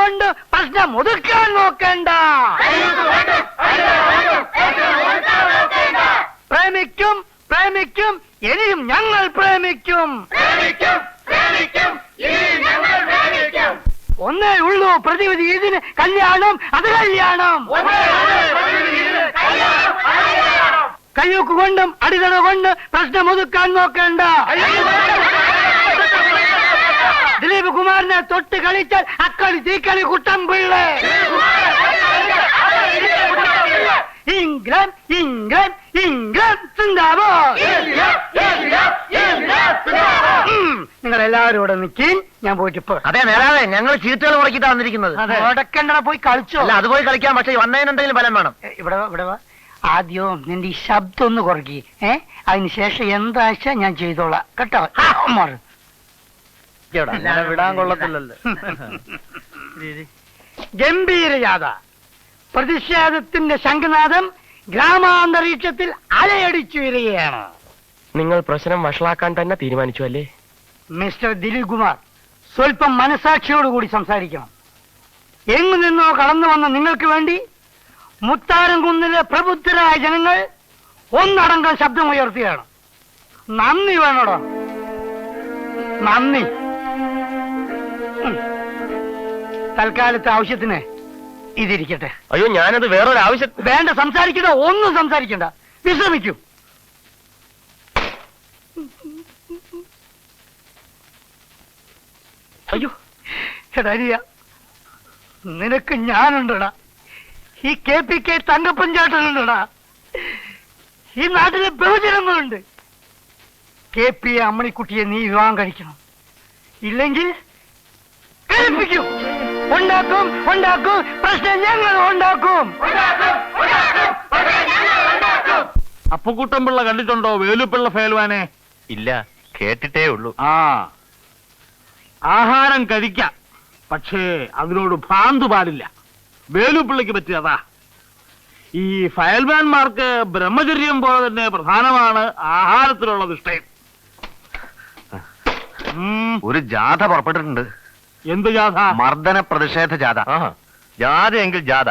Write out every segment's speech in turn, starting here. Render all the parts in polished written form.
കൊണ്ട് പ്രശ്നം ഒതുക്കാൻ നോക്കണ്ട. പ്രേമിക്കും പ്രേമിക്കും ഇനിയും ഞങ്ങൾ പ്രേമിക്കും. ഒന്നേ ഉള്ളൂ പ്രതിവിധി, ഇതിന് കല്യാണം അത് കല്യാണം. കയ്യൂക്ക് കൊണ്ടും അടിതട കൊണ്ട് പ്രശ്നം ഒതുക്കാൻ നോക്കണ്ട. ദിലീപ് കുമാറിനെ തൊട്ട് കളിച്ചാൽ അക്കളി തീക്കളി കുട്ടമ്പിള്ളേ. ഇംഗ്ലണ്ട് ഇംഗ്ലണ്ട് ഇംഗ്ലണ്ട് സിന്ദാബാദ്. നിങ്ങൾ എല്ലാവരും ഇവിടെ നിൽക്കീൻ, ഞാൻ പോയിട്ട് ഇപ്പൊ. അതെ നേരാവേ, ഞങ്ങൾ ചീട്ടുകൾ മുടക്കിട്ടാ വന്നിരിക്കുന്നത്. മുടക്കണ്ട, പോയി കളിച്ചോ. അല്ല, അത് പോയി കളിക്കാൻ, പക്ഷെ വന്നതിനെന്തെങ്കിലും ഫലം വേണം. ഇവിടെ ഇവിടെ വാ. ആദ്യം നിന്റെ ഈ ശബ്ദം ഒന്ന് കുറയ്ക്കി. അതിനുശേഷം എന്താഴ്ച ഞാൻ ചെയ്തോളാം കേട്ടോ. വിടാൻ കൊള്ളത്തില്ലല്ലോ. ഗംഭീര ജാഥ, പ്രതിഷേധത്തിന്റെ ശംഖനാദം ഗ്രാമാന്തരീക്ഷത്തിൽ അലയടിച്ചു വരികയാണ്. നിങ്ങൾ പ്രശ്നം വഷളാക്കാൻ തന്നെ തീരുമാനിച്ചു അല്ലേ? മിസ്റ്റർ ദിലീപ് കുമാർ, സ്വല്പം മനസാക്ഷിയോടുകൂടി സംസാരിക്കണം. എങ്ങു നിന്നോ കടന്നു വന്ന നിങ്ങൾക്ക് വേണ്ടി മുത്താരംകുന്നിലെ പ്രബുദ്ധരായ ജനങ്ങൾ ഒന്നടങ്കം ശബ്ദം ഉയർത്തുകയാണ്. നന്ദി വേണോടോ, നന്ദി. തൽക്കാലത്തെ ആവശ്യത്തിന് ഇതിരിക്കട്ടെ. അയ്യോ, ഞാനത് വേറൊരു ആവശ്യം. വേണ്ട, സംസാരിക്കണ്ട, ഒന്നും സംസാരിക്കണ്ട, വിശ്രമിക്കൂ. അയ്യോ എടാ, നിനക്ക് ഞാനുണ്ടടാ. ഈ KPK തങ്കപ്പൻ ചേട്ടനുണ്ടടാ. ഈ നാട്ടിലെ ബഹുജനങ്ങളുണ്ട്. KP അമ്മണിക്കുട്ടിയെ നീ വിവാഹം കഴിക്കണം. ഇല്ലെങ്കിൽ കേൾപ്പിക്കും. ഉണ്ടാക്കും ഉണ്ടാക്കും പ്രശ്നം ഞങ്ങൾ ഉണ്ടാക്കും. അപ്പുക്കുട്ടൻപിള്ള കണ്ടിട്ടുണ്ടോ വേലുപ്പിള്ള ഫേൽവാനെ? ഇല്ല, കേട്ടിട്ടേ ഉള്ളൂ. ആഹാരം കഴിക്കാം, പക്ഷേ അതിനോട് ഭ്രാന്ത് പാടില്ല. വേലുപ്പിള്ളയ്ക്ക് പറ്റിയതാ. ഈ ഫയൽമാൻമാർക്ക് ബ്രഹ്മചര്യം പോലെ തന്നെ പ്രധാനമാണ് ആഹാരത്തിലുള്ള നിഷ്ഠയും. ഒരു ജാഥ പുറപ്പെട്ടിട്ടുണ്ട്. എന്ത് ജാഥ? മർദ്ദന പ്രതിഷേധ ജാഥ. ജാഥയെങ്കിൽ ജാഥ,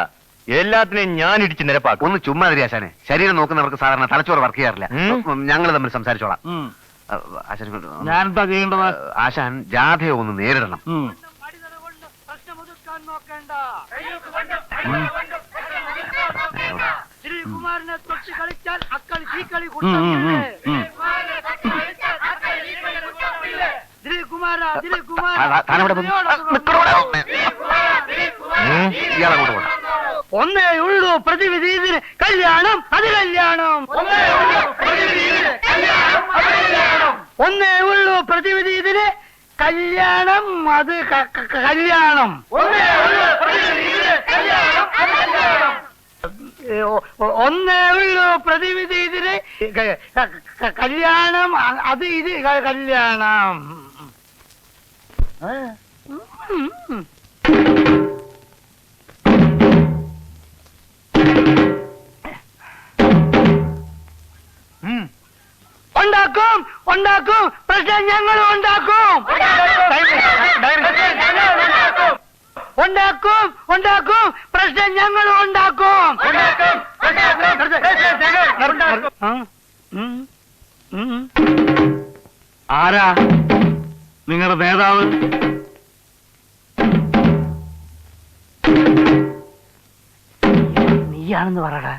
എല്ലാത്തിനെയും ഞാൻ ഇടിച്ച് നിരപ്പാക്കും. ഒന്ന് ചുമ്മാ ആശാനെ, ശരീരം നോക്കുന്നവർക്ക് സാധാരണ തലച്ചോറ് വർക്ക് ചെയ്യാറില്ല. ഞങ്ങൾ തമ്മിൽ സംസാരിച്ചോളാം. ഞാനെന്താ ചെയ്യേണ്ടത്? ആശാൻ ജാഥയെ ഒന്ന് നേരിടണം. കുമാരനെ തൊട്ട് കളിച്ചാൽ അക്കളി തീക്കളി ഒന്നേ ഉള്ളൂ പ്രതിവിധി, ഇതിന് കല്യാണം അത് കല്യാണം. ഒന്നേ ഉള്ളൂ പ്രതിവിധി, ഇതിന് കല്യാണം അത് കല്യാണം. ഒന്നേ ഉള്ളൂ പ്രതിവിധി, ഇതിന് കല്യാണം അത് ഇത് കല്യാണം. ഉണ്ടാക്കും ഉണ്ടാക്കും പ്രശ്നം ഞങ്ങൾ ഉണ്ടാക്കും. ഉണ്ടാക്കും ഉണ്ടാക്കും പ്രശ്നം ഞങ്ങൾ ഉണ്ടാക്കും. ആരാ നിങ്ങളുടെ നേതാവ്? നീയാണെന്ന് പറയടാ.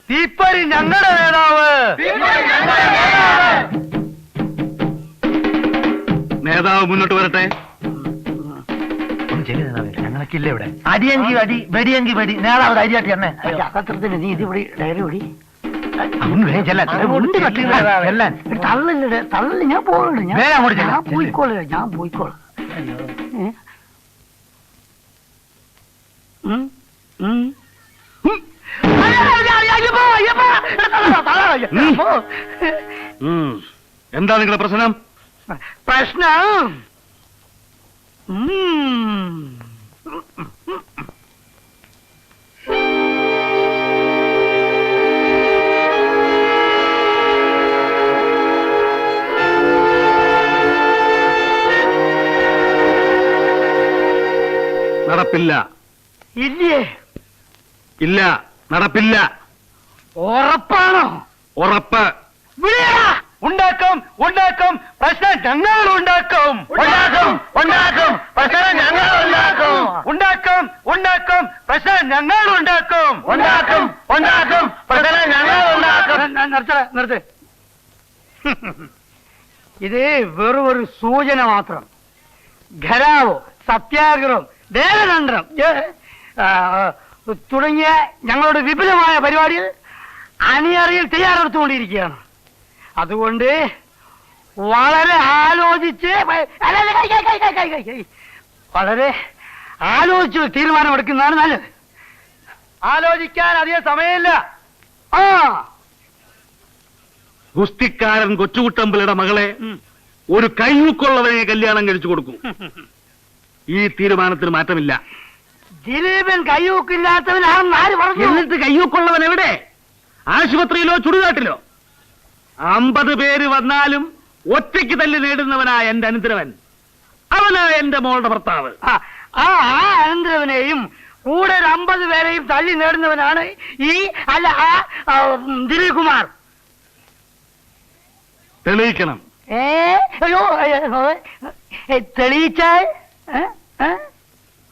തീപ്പരി ഞങ്ങളുടെ നേതാവ്. നേതാവ് മുന്നോട്ട് വരട്ടെ. ഞങ്ങൾക്കില്ല ഇവിടെ. അടിയെങ്കിൽ അടി, വെടിയെങ്കിൽ വെടി. നേതാവ് ധൈര്യമായിട്ട് എന്നെ അകത്രത്തിന് നീ ഇത് ഇവിടെ ഡയറി ഓടി തള്ളില്ല. ഞാൻ പോകണ്ട, ഞാൻ പോയിക്കോളാം, ഞാൻ പോയിക്കോളാം. എന്താ നിങ്ങളുടെ പ്രശ്നം? പ്രശ്നം നടപ്പില്ല. ഇല്ലേ? ഇല്ല, നടപ്പില്ല. ഉറപ്പാണോ? ഉറപ്പ്. വിളിയടാ. ഉണ്ടാക്കും ഉണ്ടാക്കും പ്രശ്നം ഞങ്ങൾ ഉണ്ടാക്കും ഉണ്ടാക്കും ഉണ്ടാക്കും പ്രശ്നം ഞങ്ങൾ ഉണ്ടാക്കും ഉണ്ടാക്കും ഉണ്ടാക്കും പ്രശ്നം ഞങ്ങൾ ഉണ്ടാക്കും ഉണ്ടാക്കും ഉണ്ടാക്കും പ്രശ്നം ഞങ്ങൾ ഉണ്ടാക്കും. നിർത്ത്. ഇത് വെറും ഒരു സൂചന മാത്രം. ഘരാവോ, സത്യാഗ്രഹം, ദേവതന്ത്രം തുടങ്ങിയ ഞങ്ങളുടെ വിപുലമായ പരിപാടികൾ അണിയറിയിൽ തയ്യാറെടുത്തുകൊണ്ടിരിക്കുകയാണ്. അതുകൊണ്ട് വളരെ ആലോചിച്ച് തീരുമാനമെടുക്കുന്നതാണ് നല്ലത്. ആലോചിക്കാൻ അധികം സമയമില്ല. ഗുസ്തിക്കാരൻ കൊച്ചുകുട്ടമ്പലയുടെ മകളെ ഒരു കൈമുക്കുള്ളവനെ കല്യാണം കഴിച്ചു കൊടുക്കും. ഈ തീരുമാനത്തിന് മാറ്റമില്ല. ദിലീപൻ കയ്യൂക്കില്ലാത്തവനാണെന്ന് ആര് പറഞ്ഞു? എന്നിട്ട് കയ്യൂക്കുള്ളവൻ എവിടെ? ആശുപത്രിയിലോ ചുടുകാട്ടിലോ? 50 പേര് വന്നാലും ഒറ്റയ്ക്ക് തല്ലി നേടുന്നവനായ എന്റെ അനന്തരവൻ, അവനാ എന്റെ മോളുടെ ഭർത്താവ്. ആ അനന്തരവനെയും കൂടെ 50 പേരെയും തല്ലി നേടുന്നവനാണ് ഈ ദിലീപ് കുമാർ. തെളിയിക്കണം. അയ്യോ, തെളിയിച്ചാൽ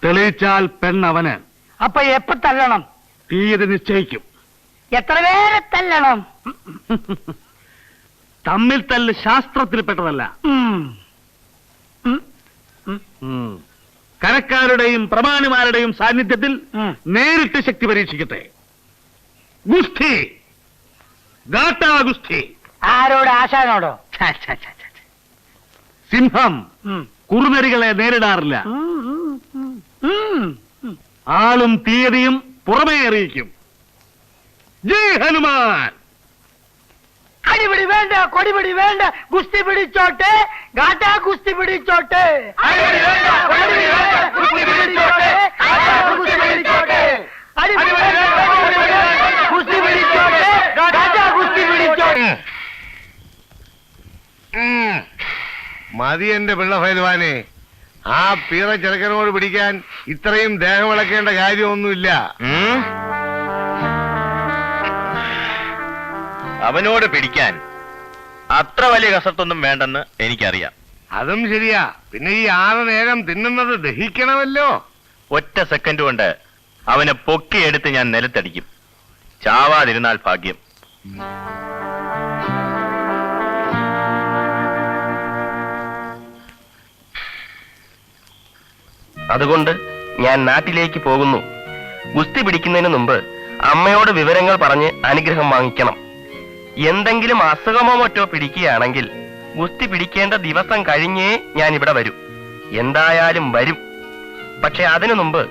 തെളിയിച്ചാൽ പെണ്ണവന്. അപ്പൊ എപ്പ തല്ലണം? തീയതി നിശ്ചയിക്കും. എത്ര പേരെ തല്ലണം? തമ്മിൽ തല്ല് ശാസ്ത്രത്തിൽപ്പെട്ടതല്ല. കരക്കാരുടെയും പ്രമാണിമാരുടെയും സാന്നിധ്യത്തിൽ നേരിട്ട് ശക്തി പരീക്ഷിക്കട്ടെ. ഗുസ്തി, ഗാട്ടാ ഗുസ്തി. ആരോട്? ആശാനോടോ? സിംഹം കുറുനരികളെ നേരിടാറില്ല. ആളും തീയതിയും പുറമേ അറിയിക്കും. ജയ് ഹനുമാൻ. അടിപിടി വേണ്ട, കൊടിപിടി വേണ്ട, ഗുസ്തി പിടിച്ചോട്ടെ, ഗാട്ടാ ഗുസ്തി പിടിച്ചോട്ടെ. മതി എന്റെ പിള്ള ഫൈൽവാനെ. ആ പീറ ചെറുക്കനോട് പിടിക്കാൻ ഇത്രയും ദേഹമിളക്കേണ്ട കാര്യമൊന്നുമില്ല. അവനോട് പിടിക്കാൻ അത്ര വലിയ കസർത്തൊന്നും വേണ്ടെന്ന് എനിക്കറിയാം. അതും ശരിയാ. പിന്നെ ഈ 6 നേരം തിന്നുന്നത് ദഹിക്കണമല്ലോ. ഒറ്റ സെക്കൻഡ് കൊണ്ട് അവനെ പൊക്കിയെടുത്ത് ഞാൻ നിലത്തടിക്കും. ചാവാതിരുന്നാൽ ഭാഗ്യം. അതുകൊണ്ട് ഞാൻ നാട്ടിലേക്ക് പോകുന്നു. ഗുസ്തി പിടിക്കുന്നതിന് മുമ്പ് അമ്മയോട് വിവരങ്ങൾ പറഞ്ഞ് അനുഗ്രഹം വാങ്ങിക്കണം. എന്തെങ്കിലും അസുഖമോ മറ്റോ പിടിക്കുകയാണെങ്കിൽ ഗുസ്തി പിടിക്കേണ്ട ദിവസം കഴിഞ്ഞേ ഞാൻ ഇവിടെ വരും. എന്തായാലും വരും. പക്ഷെ അതിനു മുമ്പ്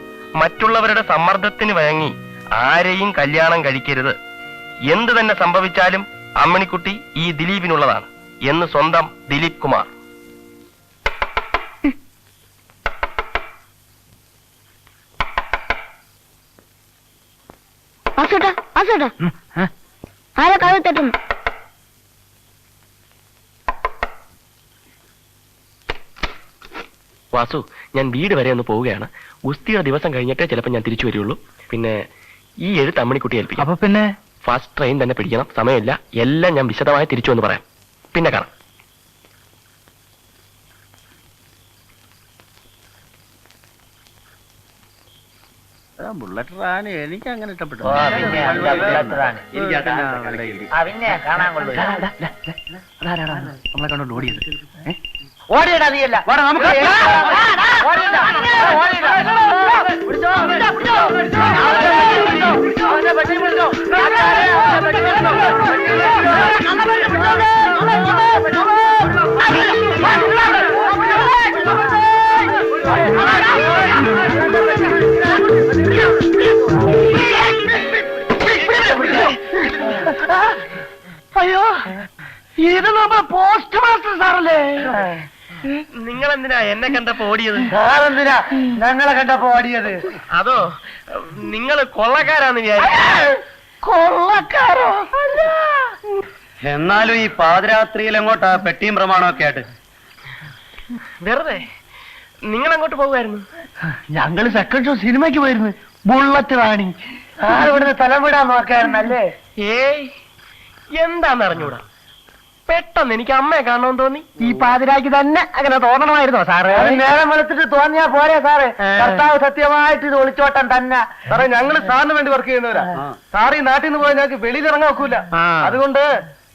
മറ്റുള്ളവരുടെ സമ്മർദ്ദത്തിന് വഴങ്ങി ആരെയും കല്യാണം കഴിക്കരുത്. എന്തു തന്നെ സംഭവിച്ചാലും അമ്മണിക്കുട്ടി ഈ ദിലീപിനുള്ളതാണ് എന്ന് സ്വന്തം ദിലീപ് കുമാർ. ആരാ കഥ തട്ടുന്നു? വാസു, ഞാൻ വീട് വരെ ഒന്ന് പോവുകയാണ്. ഗുസ്തിയുടെ ദിവസം കഴിഞ്ഞിട്ടേ ചിലപ്പോൾ ഞാൻ തിരിച്ചു വരികയുള്ളൂ. പിന്നെ ഈ എഴുത്ത് അമ്മണിക്കുട്ടി ഏൽപ്പിക്കാം. അപ്പൊ പിന്നെ ഫസ്റ്റ് ട്രെയിൻ തന്നെ പിടിക്കണം. സമയമില്ല. എല്ലാം ഞാൻ വിശദമായി തിരിച്ചു വന്ന് പറയാം. പിന്നെ കാണാം. ബുള്ളറ്റ് റാണി എനിക്ക് അങ്ങനെ ഇഷ്ടപ്പെട്ടു. നമ്മളെ കണ്ടോണ്ട് ഓടിയത്. ഓടിയടാ നീയല്ല. നമുക്ക് അയ്യോ, ഇത് നമ്മളെ പോസ്റ്റ് മാസ്റ്റർ സാറല്ലേ? നിങ്ങൾ എന്തിനാ എന്നെ കണ്ടപ്പോ ഓടിയത്? സാറെന്തിനാ ഞങ്ങളെ കണ്ടപ്പോ ഓടിയത്? അതോ നിങ്ങൾ കൊള്ളക്കാരാന്ന് വിചാരിച്ചു? കൊള്ളക്കാരോ? എന്നാലും ഈ പാതിരാത്രിയിൽ എങ്ങോട്ടാ പെട്ടിയും പ്രമാണമൊക്കെ ആയിട്ട്? വെറുതെ നിങ്ങൾ അങ്ങോട്ട് പോകുമായിരുന്നു? ഞങ്ങള് സെക്കൻഡ് ഷോ സിനിമയ്ക്ക് പോയിരുന്നു. ബുള്ളറ്റ് റാണി. ഇവിടുന്ന് സ്ഥലം വിടാൻ നോക്കായിരുന്നല്ലേ? ഏയ്, എന്താന്ന് അറിഞ്ഞൂടാ, പെട്ടെന്ന് എനിക്ക് അമ്മയെ കാണണമെന്ന് തോന്നി. ഈ പാതിരാക്ക് തന്നെ അങ്ങനെ തോന്നണമായിരുന്നോ സാറ്? നേരം വെളുത്തിട്ട് തോന്നിയാ പോരെ സാറ്? കർത്താവ് സത്യമായിട്ട് ഇത് ഒളിച്ചോട്ടം തന്നെ. സാറേ, ഞങ്ങള് സാറിന് വേണ്ടി വർക്ക് ചെയ്യുന്നവരാ. സാറ് ഈ നാട്ടിൽ നിന്ന് പോയാൽ ഞങ്ങൾക്ക് വെളിയിൽ ഇറങ്ങാൻ ഒക്കൂല. അതുകൊണ്ട്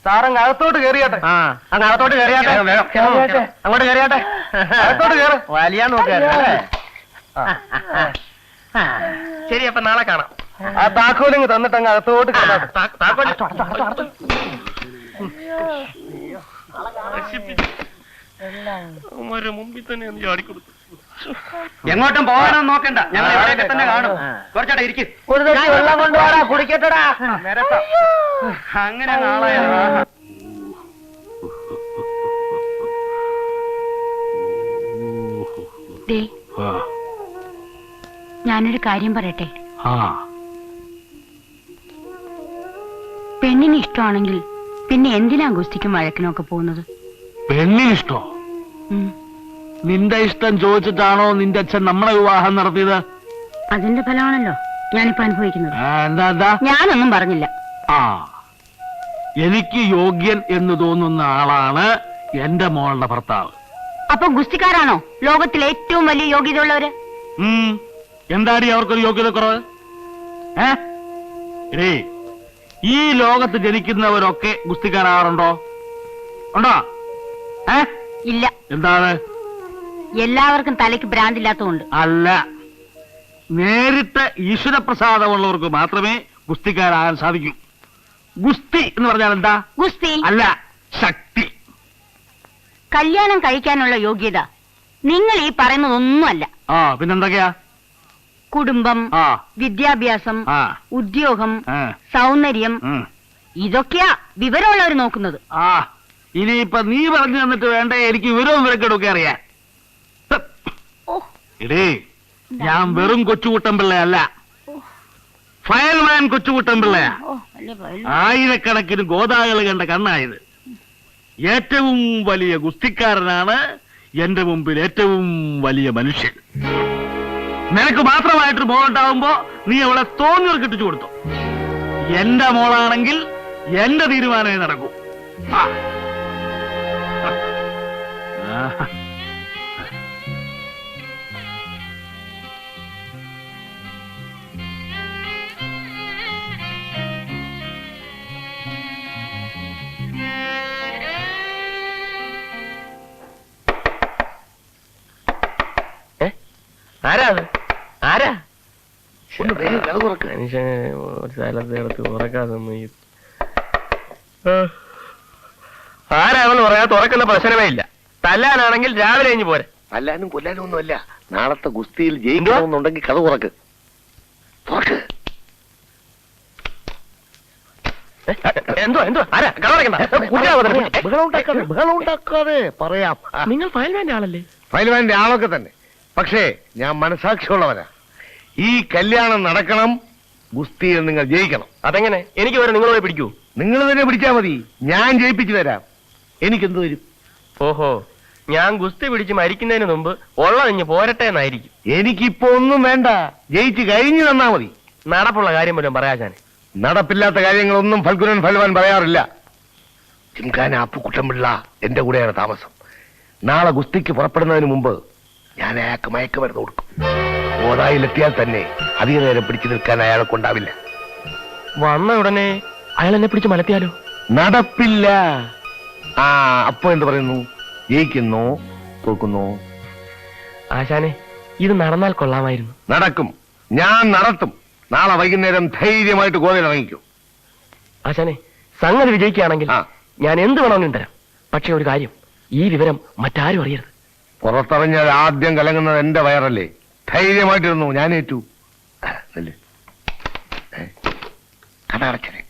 സാറങ്ങ് അകത്തോട്ട് കയറിയാട്ടെ. അങ്ങ് അകത്തോട്ട് കയറിയാട്ടെ. അങ്ങോട്ട് കയറിയാട്ടെ. അകത്തോട്ട് കയറി വലിയാൻ നോക്കിയാ. ശരി, അപ്പൊ നാളെ കാണാം. ആ താക്കോലിങ് തന്നിട്ട് അങ്ങ് അകത്തോട്ട് കയറാട്ടെ. മുമ്പിൽ തന്നെ ചാടിക്കൊടുത്തു. എങ്ങോട്ടും പോകാനൊന്നും നോക്കണ്ട, ഞങ്ങൾ ഇവിടെയൊക്കെ തന്നെ കാണും. കുറച്ചോട്ടെ ഇരിക്കും. ഒരു തട്ടി വെള്ളം കൊണ്ടുപോടാ, കുടിക്കട്ടടാ. അങ്ങനെ നാളെ ഞാനൊരു കാര്യം പറയട്ടെ. പെണ്ണിന് ഇഷ്ടമാണെങ്കിൽ പിന്നെ എന്തിനാ ഗുസ്തിക്കും വഴക്കിനൊക്കെ പോകുന്നത്? പെണ്ണിനിഷ്ടോ? നിന്റെ ഇഷ്ടം ചോദിച്ചിട്ടാണോ നിന്റെ അച്ഛൻ നമ്മളെ വിവാഹം നടത്തിയത്? അതിന്റെ ഫലമാണല്ലോ ഞാനിപ്പോ അനുഭവിക്കുന്നത്. എന്താ? ഞാനൊന്നും പറഞ്ഞില്ല. എനിക്ക് യോഗ്യൻ എന്ന് തോന്നുന്ന ആളാണ് എന്റെ മോളുടെ ഭർത്താവ്. അപ്പൊ ഗുസ്തിക്കാരാണോ ലോകത്തിൽ ഏറ്റവും വലിയ യോഗ്യതയുള്ളവര്? എന്താടി അവർക്കൊരു യോഗ്യത കുറവ്? ഈ ലോകത്ത് ജനിക്കുന്നവരൊക്കെ ഗുസ്തിക്കാരാറുണ്ടോ? ഉണ്ടോ? ഇല്ല. എന്താണ്? എല്ലാവർക്കും തലയ്ക്ക് ഭ്രാന്തില്ലാത്തതുകൊണ്ട് അല്ല, നേരിട്ട് ഈശ്വരപ്രസാദമുള്ളവർക്ക് മാത്രമേ ഗുസ്തിക്കാരാകാൻ സാധിക്കൂ. ഗുസ്തി എന്ന് പറഞ്ഞാൽ എന്താ? ഗുസ്തി അല്ല, ശക്തി. കല്യാണം കഴിക്കാനുള്ള യോഗ്യത നിങ്ങൾ ഈ പറയുന്നതൊന്നുമല്ല. പിന്നെന്തൊക്കെയാ? കുടുംബം, വിദ്യാഭ്യാസം, ഉദ്യോഗം, സൗന്ദര്യം, ഇതൊക്കെയാ വിവരമുള്ളവർ നോക്കുന്നത്. ഇനിയിപ്പൊ നീ പറഞ്ഞു തന്നിട്ട് വേണ്ടേ എനിക്ക് വിവരവും വിവരക്കെടുക്കെ അറിയാൻ. ഞാൻ വെറും കൊച്ചുകുട്ടൻപിള്ളയല്ല, ഫയൽമാൻ കൊച്ചുകുട്ടൻപിള്ളയാ. ആയിരക്കണക്കിന് ഗോതാകൾ കണ്ട കണ്ണായത്. ഏറ്റവും വലിയ ഗുസ്തിക്കാരനാണ് എന്റെ മുമ്പിൽ ഏറ്റവും വലിയ മനുഷ്യൻ. നിനക്ക് മാത്രമായിട്ട് മോളുണ്ടാവുമ്പോ നീ അവളെ തോന്നിയവർ കിട്ടിച്ചു കൊടുത്തു. എന്റെ മോളാണെങ്കിൽ എന്റെ തീരുമാനമേ നടക്കൂ. ആരാ? ആരാ? ആരാണെന്ന് പറയാ തുറക്കുന്ന പ്രശ്നമേ ഇല്ല. തല്ലാനാണെങ്കിൽ രാവിലെ കഴിഞ്ഞ് പോരെ. തല്ലാനും കൊല്ലാനും ഒന്നുമല്ല, നാളത്തെ ഗുസ്തിയിൽ ജയിക്കണമെന്നുണ്ടെങ്കിൽ കഥ തുറക്ക്. പറയാം. നിങ്ങൾ ഫയൽമാന്റെ ആളല്ലേ? ഫയൽമാന്റെ ആളൊക്കെ തന്നെ. പക്ഷേ ഞാൻ മനസാക്ഷിയുള്ളവനാ. ഈ കല്യാണം നടക്കണം, ഗുസ്തിയിൽ നിങ്ങൾ ജയിക്കണം. അതെങ്ങനെ? എനിക്ക് വരെ നിങ്ങളോട് പിടിക്കൂ? നിങ്ങൾ തന്നെ പിടിച്ചാ മതി, ഞാൻ ജയിപ്പിച്ചു തരാം. എനിക്കെന്ത് വരും? ഓഹോ, ഞാൻ ഗുസ്തി പിടിച്ച് മരിക്കുന്നതിന് മുമ്പ് ഉള്ളതിഞ്ഞ് പോരട്ടെ എന്നായിരിക്കും. എനിക്കിപ്പോ ഒന്നും വേണ്ട, ജയിച്ചു കഴിഞ്ഞു തന്നാ മതി. നടപ്പുള്ള കാര്യം പോലും പറയാൻ. നടപ്പില്ലാത്ത കാര്യങ്ങളൊന്നും ഫൽഗുനൻ ഫൽവാൻ പറയാറില്ല. ചിംഖാന അപ്പുക്കുട്ടൻപിള്ള എന്റെ കൂടെയാണ് താമസം. നാളെ ഗുസ്തിക്ക് പുറപ്പെടുന്നതിന് മുമ്പ് ഞാൻ അയാൾക്ക് മയക്കുമരുന്ന് കൊടുക്കും. ഓതായിലെത്തിയാൽ തന്നെ അധിക നേരം പിടിച്ചു നിൽക്കാൻ അയാളെ കൊണ്ടാവില്ല. വന്ന ഉടനെ അയാൾ എന്നെ പിടിച്ച് മലത്തിയാലോ? നടപ്പില്ല. അപ്പൊ എന്ത് പറയുന്നു? ജയിക്കുന്നു, തോക്കുന്നു? ആശാനെ, ഇത് നടന്നാൽ കൊള്ളാമായിരുന്നു. നടക്കും, ഞാൻ നടത്തും. നാളെ വൈകുന്നേരം ധൈര്യമായിട്ട് ഗോവയിൽ ഇറങ്ങിക്കും. ആശാനെ, സംഗതി വിജയിക്കുകയാണെങ്കിൽ ഞാൻ എന്ത് വേണമെങ്കിലും തരാം. പക്ഷെ ഒരു കാര്യം, ഈ വിവരം മറ്റാരും അറിയരുത്. പുറത്തിറങ്ങിയാൽ ആദ്യം കലങ്ങുന്നത് എന്റെ വയറല്ലേ. ധൈര്യമായിട്ടിരുന്നു, ഞാൻ ഏറ്റു. കട അടച്ചേ.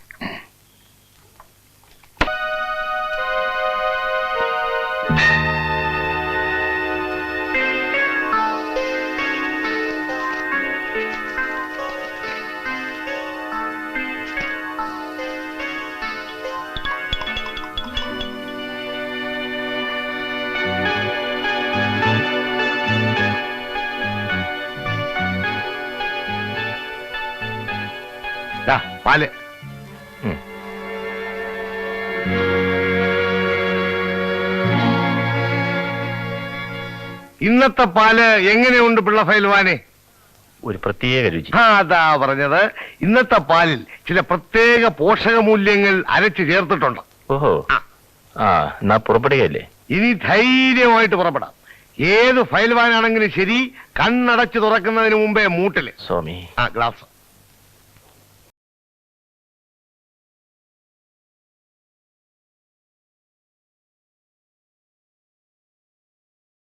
പാല്. ഇന്നത്തെ പാല് എങ്ങനെയുണ്ട് പിള്ള ഫൈൽവാനെ? ഒരു പ്രത്യേക രുചി. അതാ പറഞ്ഞത്, ഇന്നത്തെ പാലിൽ ചില പ്രത്യേക പോഷക മൂല്യങ്ങൾ അരച്ചു ചേർത്തിട്ടുണ്ട്. ഓഹോ. എന്നാ പുറപ്പെടുകയല്ലേ? ഇനി ധൈര്യമായിട്ട് പുറപ്പെടാം. ഏത് ഫൈൽവാനാണെങ്കിലും ശരി, കണ്ണടച്ച് തുറക്കുന്നതിന് മുമ്പേ മൂട്ടില് സ്വാമി. ഗ്ലാസ്.